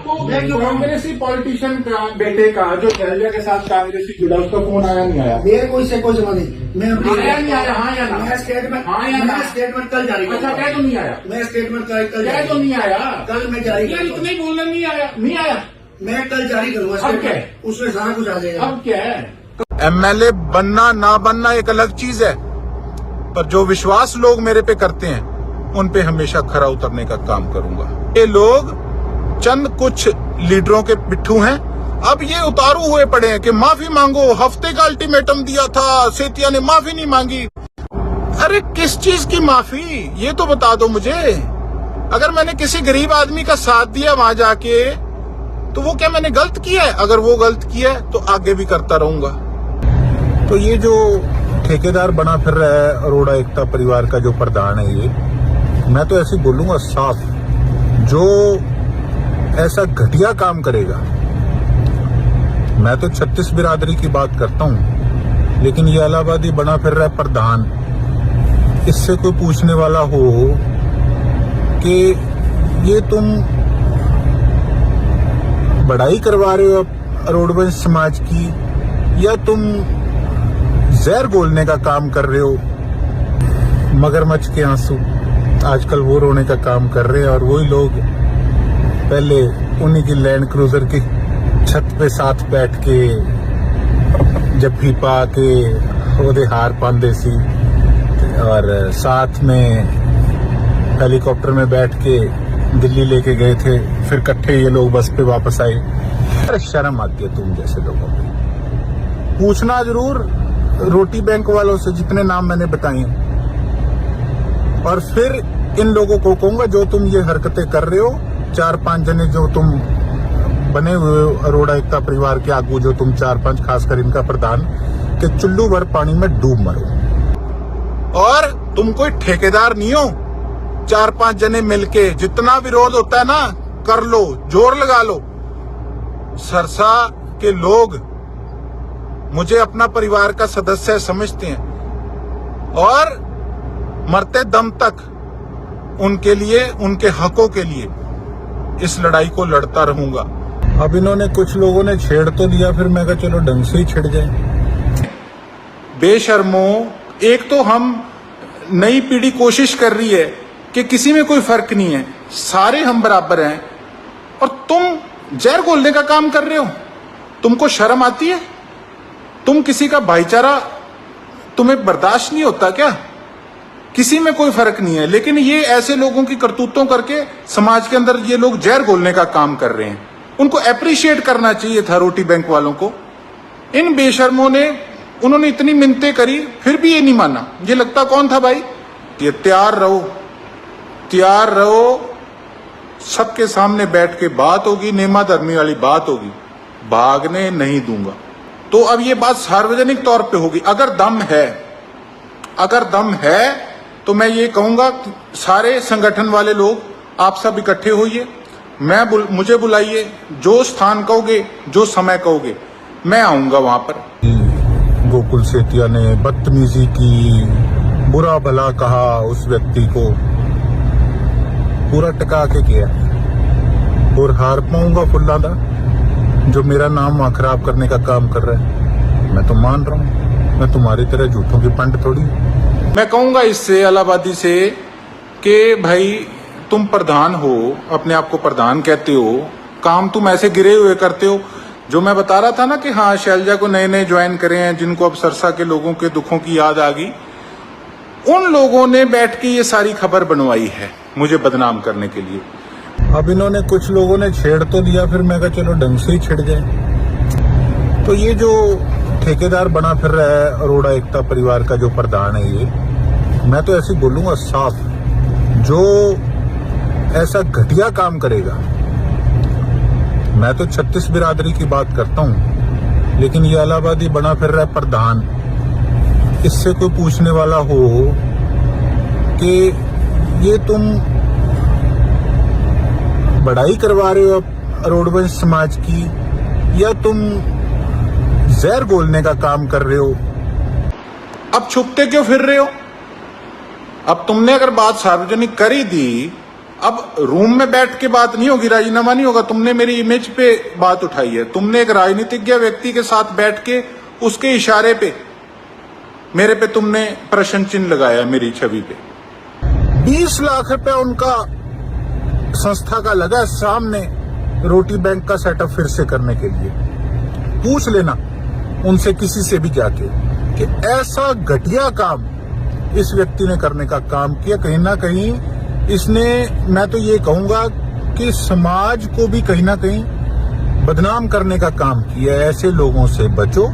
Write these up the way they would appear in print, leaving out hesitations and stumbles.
कांग्रेसी पॉलिटिशियन का बेटे का जो शैलजा के साथ कांग्रेसी जुड़ा उसका फोन आया नहीं आया? मेरे को इससे कोई जमा नहीं। मैं आया नहीं आया? हाँ या ना? मैं स्टेटमेंट हाँ या ना? स्टेटमेंट कल जारी अच्छा क्या तो नहीं आया? मैं स्टेटमेंट कल क्या तो नहीं आया? कल मैं जारी यार इतना ही बोलना नहीं आया, नहीं आया। मैं कल जारी करूंगा। अब क्या? उसमें सारा कुछ आ जाएगा। अब क्या है? एमएलए बनना ना बनना एक अलग चीज है, पर जो विश्वास लोग मेरे पे करते हैं उन पे हमेशा खरा उतरने का काम करूंगा। ये लोग चंद कुछ लीडरों के पिट्ठू हैं, अब ये उतारू हुए पड़े हैं कि माफी मांगो। हफ्ते का अल्टीमेटम दिया था, सेतिया ने माफी नहीं मांगी। अरे किस चीज की माफी, ये तो बता दो मुझे। अगर मैंने किसी गरीब आदमी का साथ दिया वहां जाके तो वो क्या मैंने गलत किया है? अगर वो गलत किया है तो आगे भी करता रहूंगा। तो ये जो ठेकेदार बना फिर रहा है अरोड़ा एकता परिवार का जो प्रधान है, ये मैं तो ऐसे बोलूंगा साफ, जो ऐसा घटिया काम करेगा, मैं तो 36 बिरादरी की बात करता हूं, लेकिन ये इलाहाबादी बना फिर रहा है प्रधान, इससे कोई पूछने वाला हो कि ये तुम बढ़ाई करवा रहे हो अरोड़वंश समाज की या तुम जहर घोलने का काम कर रहे हो। मगरमच्छ के आंसू आजकल वो रोने का काम कर रहे हैं, और वही लोग पहले उन्हीं की लैंड क्रूजर की छत पे साथ बैठ के जफ्फी पा के ओदे हार पांदे सी, और साथ में हेलीकॉप्टर में बैठ के दिल्ली लेके गए थे, फिर इकट्ठे ये लोग बस पे वापस आए। अरे शर्म आती है तुम जैसे लोगों को। पूछना जरूर रोटी बैंक वालों से जितने नाम मैंने बताए, और फिर इन लोगों को कहूंगा जो तुम ये हरकतें कर रहे हो, 4-5 जने जो तुम बने हुए हो अरोड़ा एकता परिवार के आगू, जो तुम 4-5 खासकर इनका प्रधान, कि चुल्लू भर पानी में डूब मरो। और तुम कोई ठेकेदार नहीं हो, 4-5 जने मिलके जितना विरोध होता है ना कर लो, जोर लगा लो। सरसा के लोग मुझे अपना परिवार का सदस्य समझते हैं, और मरते दम तक उनके लिए, उनके हकों के लिए इस लड़ाई को लड़ता रहूंगा। अब इन्होंने कुछ लोगों ने छेड़ तो दिया, फिर मैं कहा चलो ढंग से ही छिड़ जाए। बेशर्मो, एक तो हम नई पीढ़ी कोशिश कर रही है कि किसी में कोई फर्क नहीं है, सारे हम बराबर हैं, और तुम जहर घोलने का काम कर रहे हो। तुमको शर्म आती है? तुम किसी का भाईचारा तुम्हें बर्दाश्त नहीं होता क्या? किसी में कोई फर्क नहीं है, लेकिन ये ऐसे लोगों की करतूतों करके समाज के अंदर ये लोग जहर घोलने का काम कर रहे हैं। उनको एप्रिशिएट करना चाहिए था रोटी बैंक वालों को। इन बेशर्मों ने, उन्होंने इतनी मिन्नतें करी फिर भी ये नहीं माना। ये लगता कौन था भाई? ये तैयार रहो, तैयार रहो, सबके सामने बैठ के बात होगी, नेमा धर्मी वाली बात होगी, भागने नहीं दूंगा। तो अब ये बात सार्वजनिक तौर पे होगी। अगर दम है, अगर दम है तो मैं ये कहूंगा सारे संगठन वाले लोग आप सब इकट्ठे होइए, मुझे बुलाइए, जो स्थान कहोगे, जो समय कहोगे, मैं आऊंगा वहां पर। गोकुल सेतिया ने बदतमीजी की, बुरा भला कहा, उस व्यक्ति को पूरा टका के किया, और हार पाऊंगा फुल्ला दा जो मेरा नाम वहां खराब करने का काम कर रहा है। मैं तो मान रहा हूं, मैं तुम्हारी तरह झूठों की पंड थोड़ी। मैं कहूंगा इससे इलाहाबादी से कि भाई तुम प्रधान हो, अपने आप को प्रधान कहते हो, काम तुम ऐसे गिरे हुए करते हो। जो मैं बता रहा था ना कि हाँ शैलजा को नए नए ज्वाइन करे हैं, जिनको अब सरसा के लोगों के दुखों की याद आ गई, उन लोगों ने बैठ के ये सारी खबर बनवाई है मुझे बदनाम करने के लिए। अब इन्होंने कुछ लोगों ने छेड़ तो दिया, फिर मैं कहा चलो ढंग से ही छिड़ जाए। तो ये जो ठेकेदार बना फिर रहा है अरोड़ा एकता परिवार का जो प्रधान है, ये मैं तो ऐसे बोलूंगा साफ, जो ऐसा घटिया काम करेगा, मैं तो 36 बिरादरी की बात करता हूं, लेकिन ये इलाहाबादी बना फिर रहा है प्रधान, इससे कोई पूछने वाला हो कि ये तुम बढ़ाई करवा रहे हो अरोड़वंश समाज की या तुम जहर घोलने का काम कर रहे हो। अब छुपते क्यों फिर रहे हो? अब तुमने अगर बात सार्वजनिक कर ही दी अब रूम में बैठ के बात नहीं होगी, राजीनामा नहीं होगा। तुमने मेरी इमेज पे बात उठाई है, तुमने एक राजनीतिज्ञ व्यक्ति के साथ बैठ के उसके इशारे पे मेरे पे तुमने प्रश्न चिन्ह लगाया, मेरी छवि पे। 20 लाख रुपए उनका संस्था का लगा सामने रोटी बैंक का सेटअप फिर से करने के लिए। पूछ लेना उनसे किसी से भी जाके कि ऐसा घटिया काम इस व्यक्ति ने करने का काम किया। कहीं ना कहीं इसने, मैं तो ये कहूंगा कि समाज को भी कहीं ना कहीं बदनाम करने का काम किया। ऐसे लोगों से बचो।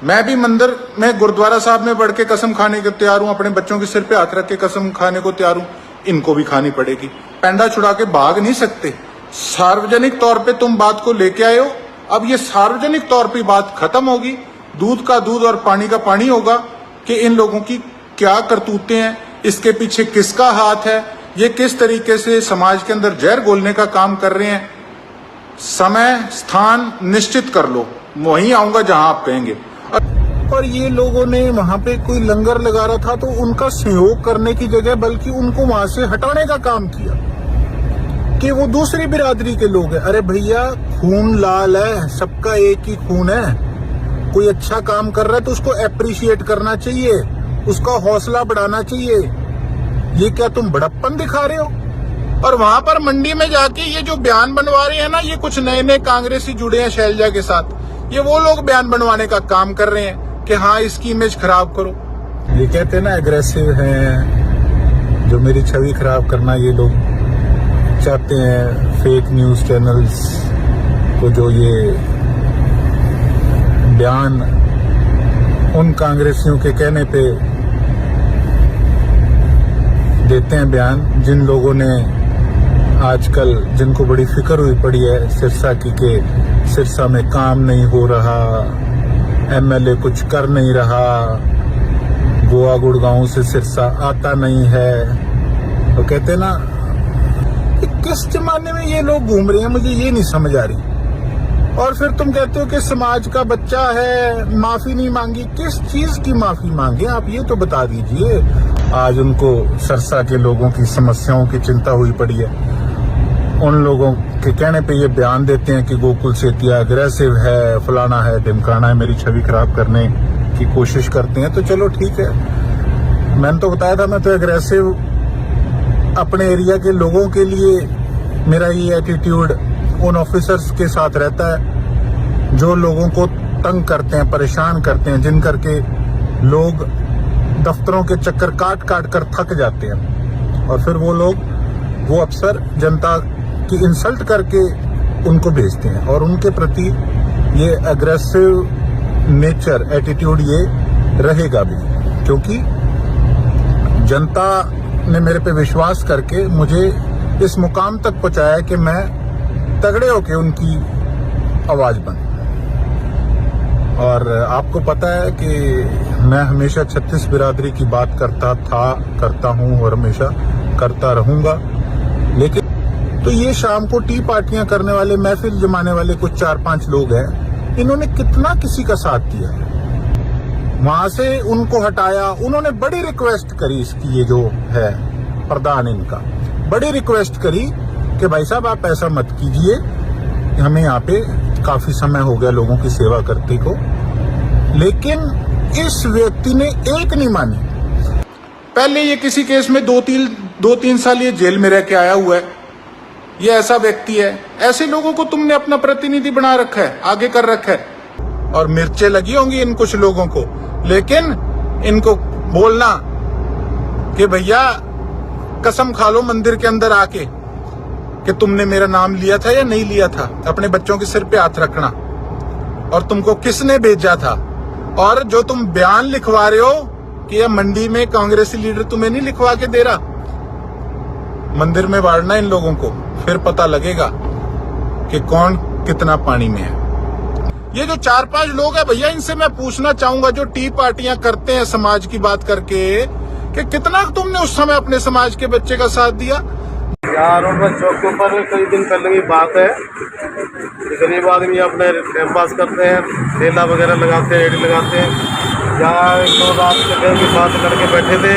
मैं भी मंदिर में गुरुद्वारा साहब में बढ़ के कसम खाने को तैयार हूं, अपने बच्चों के सिर पे हाथ रख के कसम खाने को तैयार हूं। इनको भी खानी पड़ेगी। पैंडा छुड़ा के भाग नहीं सकते। सार्वजनिक तौर पे तुम बात को लेके आए हो, अब ये सार्वजनिक तौर पे बात खत्म होगी। दूध का दूध और पानी का पानी होगा कि इन लोगों की क्या करतूतें हैं, इसके पीछे किसका हाथ है, ये किस तरीके से समाज के अंदर जहर घोलने का काम कर रहे हैं। समय स्थान निश्चित कर लो, वहीं आऊंगा जहां आप कहेंगे। और ये लोगों ने वहां पे कोई लंगर लगा रहा था तो उनका सहयोग करने की जगह बल्कि उनको वहां से हटाने का काम किया कि वो दूसरी बिरादरी के लोग हैं। अरे भैया, खून लाल है, सबका एक ही खून है। कोई अच्छा काम कर रहा है तो उसको एप्रिशिएट करना चाहिए, उसका हौसला बढ़ाना चाहिए। ये क्या तुम बड़प्पन दिखा रहे हो? और वहां पर मंडी में जाके ये जो बयान बनवा रहे हैं ना, ये कुछ नए नए कांग्रेसी जुड़े हैं शैलजा के साथ। ये वो लोग बयान बनवाने का काम कर रहे हैं कि हाँ इसकी इमेज खराब करो। ये कहते हैं ना एग्रेसिव हैं, जो मेरी छवि खराब करना ये लोग चाहते हैं। फेक न्यूज चैनल्स को जो ये बयान उन कांग्रेसियों के कहने पे देते हैं बयान, जिन लोगों ने आजकल, जिनको बड़ी फिक्र हुई पड़ी है सिरसा की के सिरसा में काम नहीं हो रहा, एमएलए कुछ कर नहीं रहा, गोवा गुड़गांव से सिरसा आता नहीं है। तो कहते ना किस जमाने में ये लोग घूम रहे हैं, मुझे ये नहीं समझ आ रही। और फिर तुम कहते हो कि समाज का बच्चा है, माफी नहीं मांगी। किस चीज की माफी मांगे आप, ये तो बता दीजिए। आज उनको सिरसा के लोगों की समस्याओं की चिंता हुई पड़ी है। उन लोगों के कहने पे ये बयान देते हैं कि गोकुल सेतिया अग्रेसिव है, फलाना है, ढिमकाना है, मेरी छवि खराब करने की कोशिश करते हैं। तो चलो ठीक है, मैंने तो बताया था मैं तो एग्रेसिव अपने एरिया के लोगों के लिए, मेरा ये एटीट्यूड उन ऑफिसर्स के साथ रहता है जो लोगों को तंग करते हैं, परेशान करते हैं, जिन करके लोग दफ्तरों के चक्कर काट काट कर थक जाते हैं। और फिर वो अफसर जनता की इंसल्ट करके उनको भेजते हैं। और उनके प्रति ये एग्रेसिव नेचर, एटीट्यूड ये रहेगा भी, क्योंकि जनता ने मेरे पे विश्वास करके मुझे इस मुकाम तक पहुंचाया कि मैं तगड़े होके उनकी आवाज बन। और आपको पता है कि मैं हमेशा 36 बिरादरी की बात करता हूं और हमेशा करता रहूंगा। लेकिन तो ये शाम को टी पार्टियां करने वाले, महफिल जमाने वाले कुछ 4-5 लोग हैं, इन्होंने कितना किसी का साथ दिया, वहां से उनको हटाया। उन्होंने बड़ी रिक्वेस्ट करी, इसकी ये जो है प्रधान इनका बड़ी रिक्वेस्ट करी कि भाई साहब आप ऐसा मत कीजिए, हमें यहाँ पे काफी समय हो गया लोगों की सेवा करते को। लेकिन इस व्यक्ति ने एक नहीं मानी। पहले ये किसी केस में 2-3 साल ये जेल में रह के आया हुआ है। ये ऐसा व्यक्ति है। ऐसे लोगों को तुमने अपना प्रतिनिधि बना रखा है, आगे कर रखा है। और मिर्चें लगी होंगी इन कुछ लोगों को, लेकिन इनको बोलना कि भैया कसम खा लो मंदिर के अंदर आके कि तुमने मेरा नाम लिया था या नहीं लिया था, अपने बच्चों के सिर पे हाथ रखना, और तुमको किसने भेजा था। और जो तुम बयान लिखवा रहे हो कि यह मंडी में कांग्रेसी लीडर तुम्हें नहीं लिखवा के दे रहा, मंदिर में वाड़ना इन लोगों को, फिर पता लगेगा कि कौन कितना पानी में है। ये जो 4-5 लोग हैं भैया, इनसे मैं पूछना चाहूंगा, जो टी पार्टियां करते हैं समाज की बात करके, कि कितना तुमने उस समय अपने समाज के बच्चे का साथ दिया। यहाँ रोडवेज चौक के ऊपर कई दिन पहले की बात है, गरीब आदमी अपने टाइम पास करते हैं, ठेला वगैरह लगाते हैं, रेडी लगाते हैं। यहाँ 2 रात के के साथ लड़के बैठे थे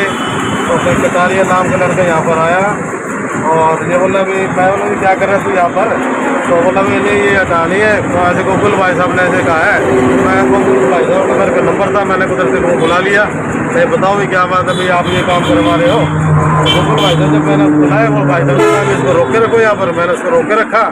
तो फिर कटारिया नाम का लड़का यहाँ पर आया और ये बोला भी मैं बोला भी क्या कर रहे तू यहाँ पर, तो बोला भी नहीं ये हटानी है। तो ऐसे गोकुल भाई साहब ने ऐसे कहा है, मैं गोकुल भाई साहब का मेरे का नंबर था, मैंने उधर से बुला लिया, मैं बताओ भी क्या बात है भाई आप ये काम करवा रहे हो। तो गोकुल भाई साहब जब मैंने बुलाया वो भाई साहब ने कहा कि इसको रोक के रखो यहाँ पर, मैंने उसको रोक के रखा।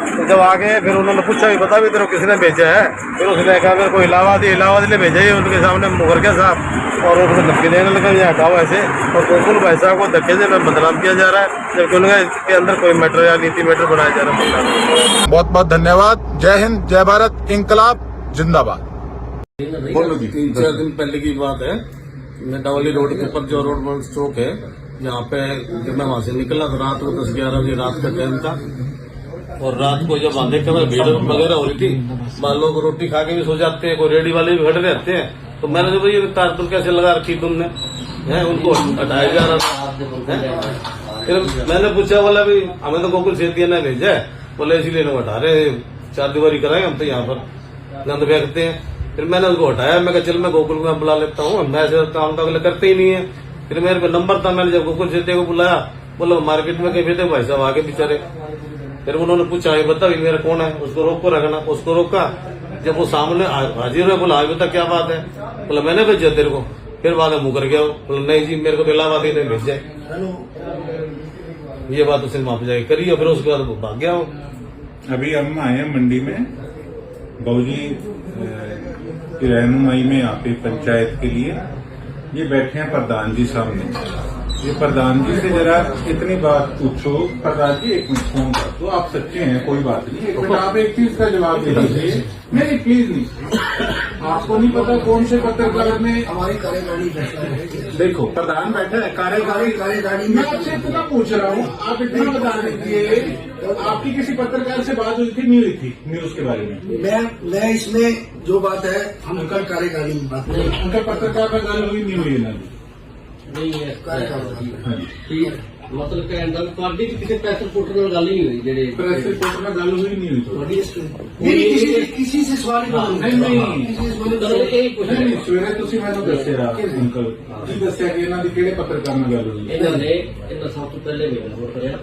तो जब आ गए फिर उन्होंने पूछा भी बता भी तेरे को किसने भेजा है, फिर उसने कहा मेरे को इलाहाबादी ने भेजा ही, उनके सामने मुकरके साहब और उनको धक्के देने लगा ये हटाओ ऐसे। और गोकुल भाई साहब को धक्के से मैं बदनाम किया जा रहा है, जबकि उनके अंदर कोई मैटर या नीति मैटर बनाया जा रहा है। बहुत बहुत धन्यवाद। जय हिंद, जय भारत, इंकलाब जिंदाबाद। बोलो जी। 3-4 दिन पहले की बात है, मैं डावली रोड के ऊपर जो रोड चौक है यहाँ पे जब मैं वहां से निकला तो रात को 10-11 बजे रात का टाइम था। और रात को जब वहां देखा भीड़ वगैरह हो रही थी, मान लोग रोटी खा के भी सो जाते हैं, कोई रेडी वाले भी खड़े रहते हैं। तो मैंने जो भाई ये तार तुम कैसे लगा रखी तुमने है, उनको हटाया जा रहा था। फिर मैंने पूछा बोला भी हमें तो गोकुल सेतिया ने भेजा है, बोले इसीलिए लोग हटा रहे, 4 दीवारी कराए हम तो यहाँ पर गंद फेंकते हैं। फिर मैंने उसको हटाया, मैं कहा चल मैं गोकुल में बुला लेता हूँ, मैं ऐसे काम तो अगले करते ही नहीं है। फिर मेरे पे नंबर था, मैंने जब गोकुल सेतिया को बुलाया, बोला मार्केट में कहीं थे भाई साहब आगे बेचारे। फिर उन्होंने पूछा ये बता भी मेरा कौन है, उसको रोको रखना, उसको रोका। जब वो सामने हाजिर हुआ बोला बता क्या बात है, बोला मैंने भेजा तेरे को। फिर बाद में मुकर गया, बोला नहीं जी मेरे को तो इलाहाबादी ने भेजा है। ये बात उसने माफ जाए करी, फिर उसके बाद भाग गया वो। अभी हम आए हैं मंडी में बाबूजी की रहनुमाई में यहाँ पे पंचायत के लिए। ये बैठे हैं प्रधान जी सामने। ये प्रधान जी से जरा इतनी बात पूछो। प्रधान जी एक मिनट फोन कर दो, आप सच्चे हैं कोई बात नहीं, एक मिनट आप एक चीज का जवाब दे दीजिए। नहीं प्लीज नहीं, आपको नहीं पता कौन से पत्रकार में हमारी कार्यकारिणी देखो प्रधान बैठा है कार्यकारी मैं आपसे इतना पूछ रहा हूँ, आप इतना बता दीजिए आपकी किसी पत्रकार से बात हुई थी नहीं हुई थी न्यूज के बारे में? मैं इसमें जो बात है हम उनका कार्यकारिणी में बात करें, उनका पत्रकार में गल हुई नहीं हुई ना? नहीं है कार्यकारिणी मतलब कहने ਦਾ ਤੁਹਾਡੀ ਕਿਸੇ ਪ੍ਰੈਸ ਰਿਪੋਰਟਰ ਨਾਲ ਗੱਲ ਹੀ ਨਹੀਂ ਹੋਈ ਜਿਹੜੇ प्रेस रिपोर्टर में गल हुई नहीं हुई तो किसी से सवाल ही नहीं किसी से सवाल ਚਲੋ ਇਹ ਪੁੱਛ नहीं सवेरे तुसी मैंने दसिया अंकल की दसिया कि इन्हों की किहड़े पत्रकार में गल हुई? ਇਹਨਾਂ ਨੇ ਇਹਨਾਂ ਸਭ ਤੋਂ ਪਹਿਲੇ ਮੇਰੇ ਨਾਲ ਕਰਿਆ।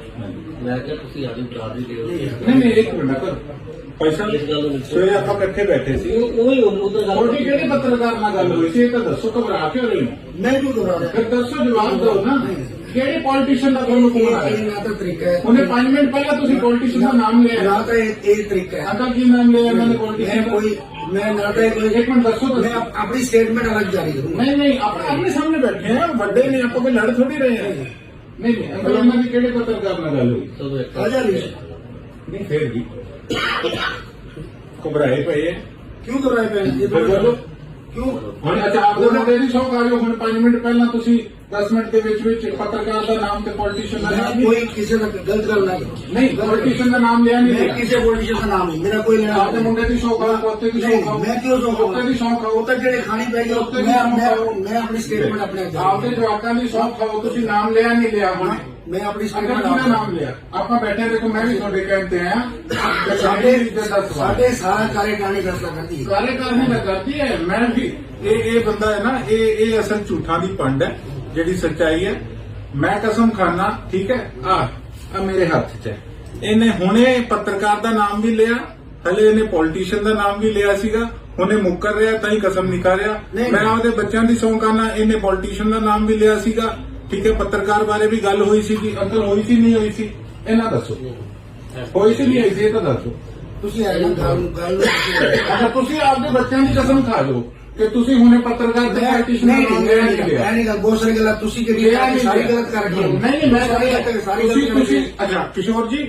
ਮੈਂ ਕਿਹਾ ਤੁਸੀਂ ਆਦੀ ਬਰਾਦਰੀ ਦਿਓ नहीं एक मिनट कर पैसा सवेरे आप इकट्ठे बैठे सी ਉਹ ਹੀ ਉਧਰ ਗੱਲ थोड़ी किहड़े पत्रकार में गल हुई सी? तो दसो घबरा क्यों रही हो? मैं क्यों घबरा रहा फिर दसो जवाब दो ना, किहड़े पॉलिटिशियन का ਤੁਹਾਨੂੰ फोन आया? ना तो तरीका है ਉਹਨੇ 5 ਮਿੰਟ ਪਹਿਲਾਂ ਤੁਸੀਂ ਪੋਲੀਟੀਸ਼ੀਅਨ ਦਾ ਨਾਮ ਲਿਆ। ना तो एक तरीका है अंकल की नाम लिया मैंने मैं पॉलिटिशियन कोई मैं ना तो कोई एक मिनट दसो मैं अपनी स्टेटमेंट अलग जारी करूंगा। नहीं अपने सामने बैठे हैं, बड़े नहीं, आपको कोई लड़ थोड़ी रहे हैं। नहीं अंकल ਉਹਨਾਂ ਦੀ ਕਿਹੜੇ ਪੱਤਰਕਾਰ ਨਾਲ ਗੱਲ ਹੋਈ? ਚਲੋ ਇੱਕ आजा नहीं नहीं फिर भी घबराए पे है क्यों घबराए पे ये फिर बोलो क्यों ਹੁਣ ਅੱਛਾ ਆਪ ਦੇ ਮੁੰਡੇ ਦੀ ਸ਼ੌਕ ਆ ਗਏ ਹੁਣ 5 ਮਿੰਟ ਪਹਿਲਾਂ ਤੁਸੀਂ 10 ਮਿੰਟ ਦੇ ਵਿੱਚ ਪੱਤਰਕਾਰ ਦਾ ਨਾਮ ਤੇ ਪੋਲੀਟੀਸ਼ੀਅਨ ਦਾ मैं ਨਾਮ कोई किसी का गलत गल ना करूं। ਨਹੀਂ ਪੋਲੀਟੀਸ਼ੀਅਨ ਦਾ ਨਾਮ ਲਿਆ ਨਹੀਂ मैं किसी पॉलिटिशियन का नाम नहीं, मेरा कोई लेना ਆਪਦੇ ਮੁੰਡੇ ਦੀ ਸ਼ੌਕ ਆ ਪੋਤੇ ਦੀ नहीं, ਸ਼ੌਕ ਆ मैं क्यों ਪੋਤੇ ਦੀ ਸ਼ੌਕ ਆ वो तक जेड़े खानी पैगी मैं अपनी स्टेटमेंट अपने ਆਪਦੇ ਜਵਾਕਾਂ ਦੀ ਸ਼ੌਕ ਖਾਓ ਤੁਸੀਂ ਨਾਮ ਲਿਆ ਨਹੀਂ ਲਿਆ ਹੁਣ मैं अपनी ਅੰਕਲ स्टेटमेंट ਕਿਹਦਾ ਨਾਮ ਲਿਆ? ਆਪਾਂ ਬੈਠੇ ਦੇਖੋ ਮੈਂ ਵੀ ਤੁਹਾਡੇ ਕਹਿੰਦੇ ਆ साढ़े साढ़े सारा कार्यकारिणी फैसला करती है। कार्यकारिणी में करती है। मैं भी ये बंदा है ना ये असल झूठा दी पंड है जेडी सच्चाई है। मैं कसम खाना ठीक है आ मेरे हाथ च है। इन्हें हुणे पत्रकार का नाम भी लिया, हले इन्हें पॉलिटिशियन का नाम भी लिया सीगा, हुणे मुकर रहा ताई कसम नहीं कर रहा। मैं आपके बच्चों की सौं करना इन्हें पॉलिटिशियन का नाम भी लिया सीगा ठीक है। पत्रकार बारे भी गल हुई सी अंकल हुई सी नहीं हुई सी इन्हें दसो होई सी नहीं हुई सी तो दसो। ਤੁਸੀਂ ਐਵੇਂ ਗੱਲ अच्छा तुसी आपके बच्चों की कसम खा लो कि तुसी हुणे पत्रकार ते पॉलिटिशियन का नाम लिया नहीं लिया। नहीं गल बहुत सारी गल तुसी के लिए सारी गलत कर रही हो। नहीं मैं सारी गलत अच्छा किशोर जी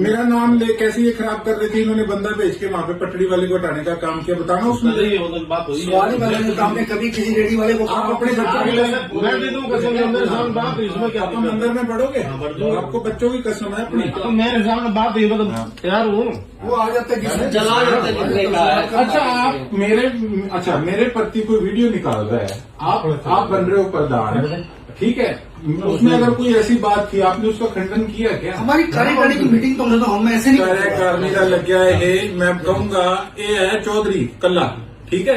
मेरा नाम ले कैसे ये खराब कर रही थी? इन्होंने बंदा भेज के वहाँ पे पटड़ी वाले को हटाने का काम किया, बताना उसमें बात हुई सवाल ही मैंने सामने कभी किसी रेडी वाले को आप अपने बच्चों की मैं दे दूं कसम मेरे सामने बात हुई, इसमें क्या आप मंदिर में पढ़ोगे? आपको बच्चों की कसम है अपनी। तो मेरे सामने बात हुई मतलब तैयार हूँ वो आ जाते हैं जिसने चला जाता जितने का है। अच्छा आप मेरे प्रति कोई वीडियो निकाल रहा है, आप बन रहे हो प्रधान ठीक है, उसमें अगर कोई ऐसी बात थी आपने उसका खंडन किया क्या? हमारी कार्यकारिणी की मीटिंग तो हम ऐसे नहीं कार्यकारिणी का लग गया है मैं कहूंगा ये है चौधरी कल्ला ठीक है।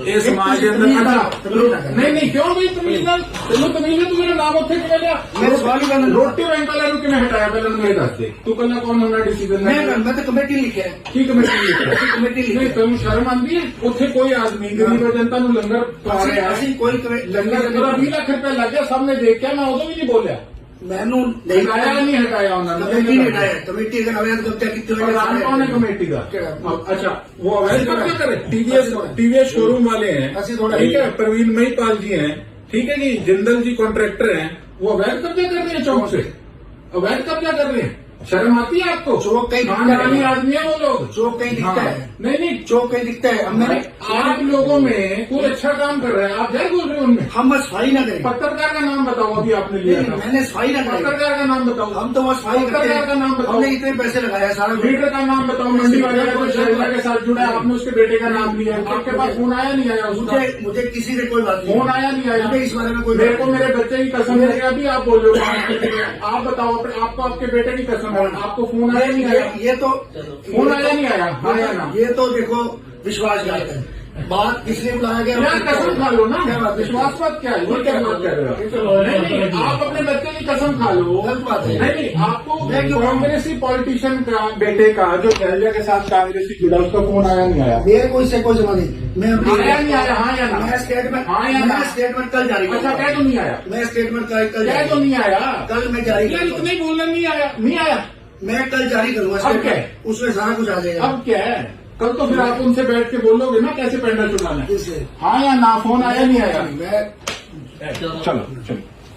ਇਹ ਸਮਾਜ ਦੇ ਅੰਦਰ ਨਹੀਂ ਨਹੀਂ ਕਿਉਂ ਵੀ ਤਮੀਜ਼ ਨਾਲ ਤੈਨੂੰ ਤਮੀਜ਼ ਹੈ ਤੂੰ ਮੇਰਾ ਨਾਮ ਉੱਥੇ ਕਿਵੇਂ ਲਿਆ मैं सवाल ही करना ਰੋਟੀ ਬੈਂਕ ਵਾਲਿਆਂ ਨੂੰ ਕਿਵੇਂ ਹਟਾਇਆ ਪਹਿਲਾਂ ਮੈਨੂੰ ਇਹ ਦੱਸ ਦੇ ਤੂੰ ਪਹਿਲਾਂ ਕੌਣ ਹੋਣਾ ਡਿਸੀਜਨ मैं तो कमेटी लिखे है ਕੀ ਕਮੇਟੀ ਲਿਖਿਆ कमेटी ਨਹੀਂ लिखे ਤੈਨੂੰ ਸ਼ਰਮ ਆਉਂਦੀ ਹੈ ਉੱਥੇ ਕੋਈ ਆਦਮੀ ਗਰੀਬ ਜਨਤਾ ਨੂੰ ਲੰਗਰ ਪਾ ਰਿਹਾ ਹੈ ऐसी कोई कमेटी ਲੰਗਰ ਮੇਰਾ 20 ਲੱਖ ਰੁਪਏ ਲੱਗ ਗਿਆ ਸਭ ਨੇ ਦੇਖਿਆ ਮੈਂ ਉਦੋਂ ਵੀ ਨਹੀਂ ਬੋਲਿਆ मैनू नहीं ਹਟਾਇਆ ਨਹੀਂ ਹਟਾਇਆ ਉਹਨਾਂ ਨੇ कमेटी नहीं हटाया कमेटी अगर अवैध कब्जा कितने प्रधान कौन है कमेटी का क्या? अच्छा वो अवैध कब्जा करे टीवीएस शोरूम वाले हैं ऐसे थोड़ा ठीक है प्रवीण महिपाल जी हैं ठीक है जी जिंदल जी कॉन्ट्रैक्टर हैं वो अवैध कब्जा कर रहे हैं चौक से अवैध कब्जा कर रहे हैं शर्म आती है आपको चौक कहीं दिखता खानदानी है आदमी है वो लोग चौक कहीं दिखता हाँ। है नहीं नहीं चौक कहीं दिखता है अब मैंने आप लोगों में कोई अच्छा काम कर रहे हैं आप क्या बोल रहे हो उनमें हम बस सफाई ना करें पत्रकार का नाम बताओ अभी आपने लिया था मैंने सफाई ना करें पत्रकार का नाम बताओ हम तो बस सफाई करते पत्रकार का नाम हैं बताओ हमने इतने पैसे लगाया सारा लीडर का नाम बताओ मंडी वाले का कोई शहर के साथ जुड़ा है आपने उसके बेटे का नाम लिया आपके पास फोन आया नहीं आया उसका मुझे किसी से कोई बात नहीं फोन आया नहीं आया मुझे इस बारे में कोई मेरे को मेरे बच्चे की कसम है अभी आप बोल रहे हो आप बताओ आपको आपके बेटे की कसम है आपको फोन आया नहीं आया ये तो फोन आया नहीं आया आया ना ये तो देखो विश्वासघात है बात किसने बुलाया गया यार कसम खा लो ना क्या बात है? विश्वास बात क्या है ये क्या बात कर रहे हो नहीं नहीं आप अपने बच्चे की कसम खा लो गलत बात है। नहीं नहीं आपको कांग्रेसी पॉलिटिशियन का बेटे का जो शैलजा के साथ कांग्रेसी जुड़ा उसका फोन आया नहीं आया मेरे को इससे कोई जमा नहीं मैं आया नहीं आया हाँ या ना मैं स्टेटमेंट हाँ या ना मैं स्टेटमेंट कल जारी अच्छा करूंगा क्या तो नहीं आया मैं स्टेटमेंट कल क्या तो नहीं आया कल मैं जारी यार करूंगा इतने बोलना नहीं आया नहीं आया मैं कल जारी करूंगा अब क्या है? स्टेटमेंट उसमें सारा कुछ आ जाएगा अब क्या है कल तो फिर आप उनसे बैठ के बोलोगे ना कैसे पेंडल चुराना है किससे हाँ या ना फोन आया नहीं आया मैं चलो चलो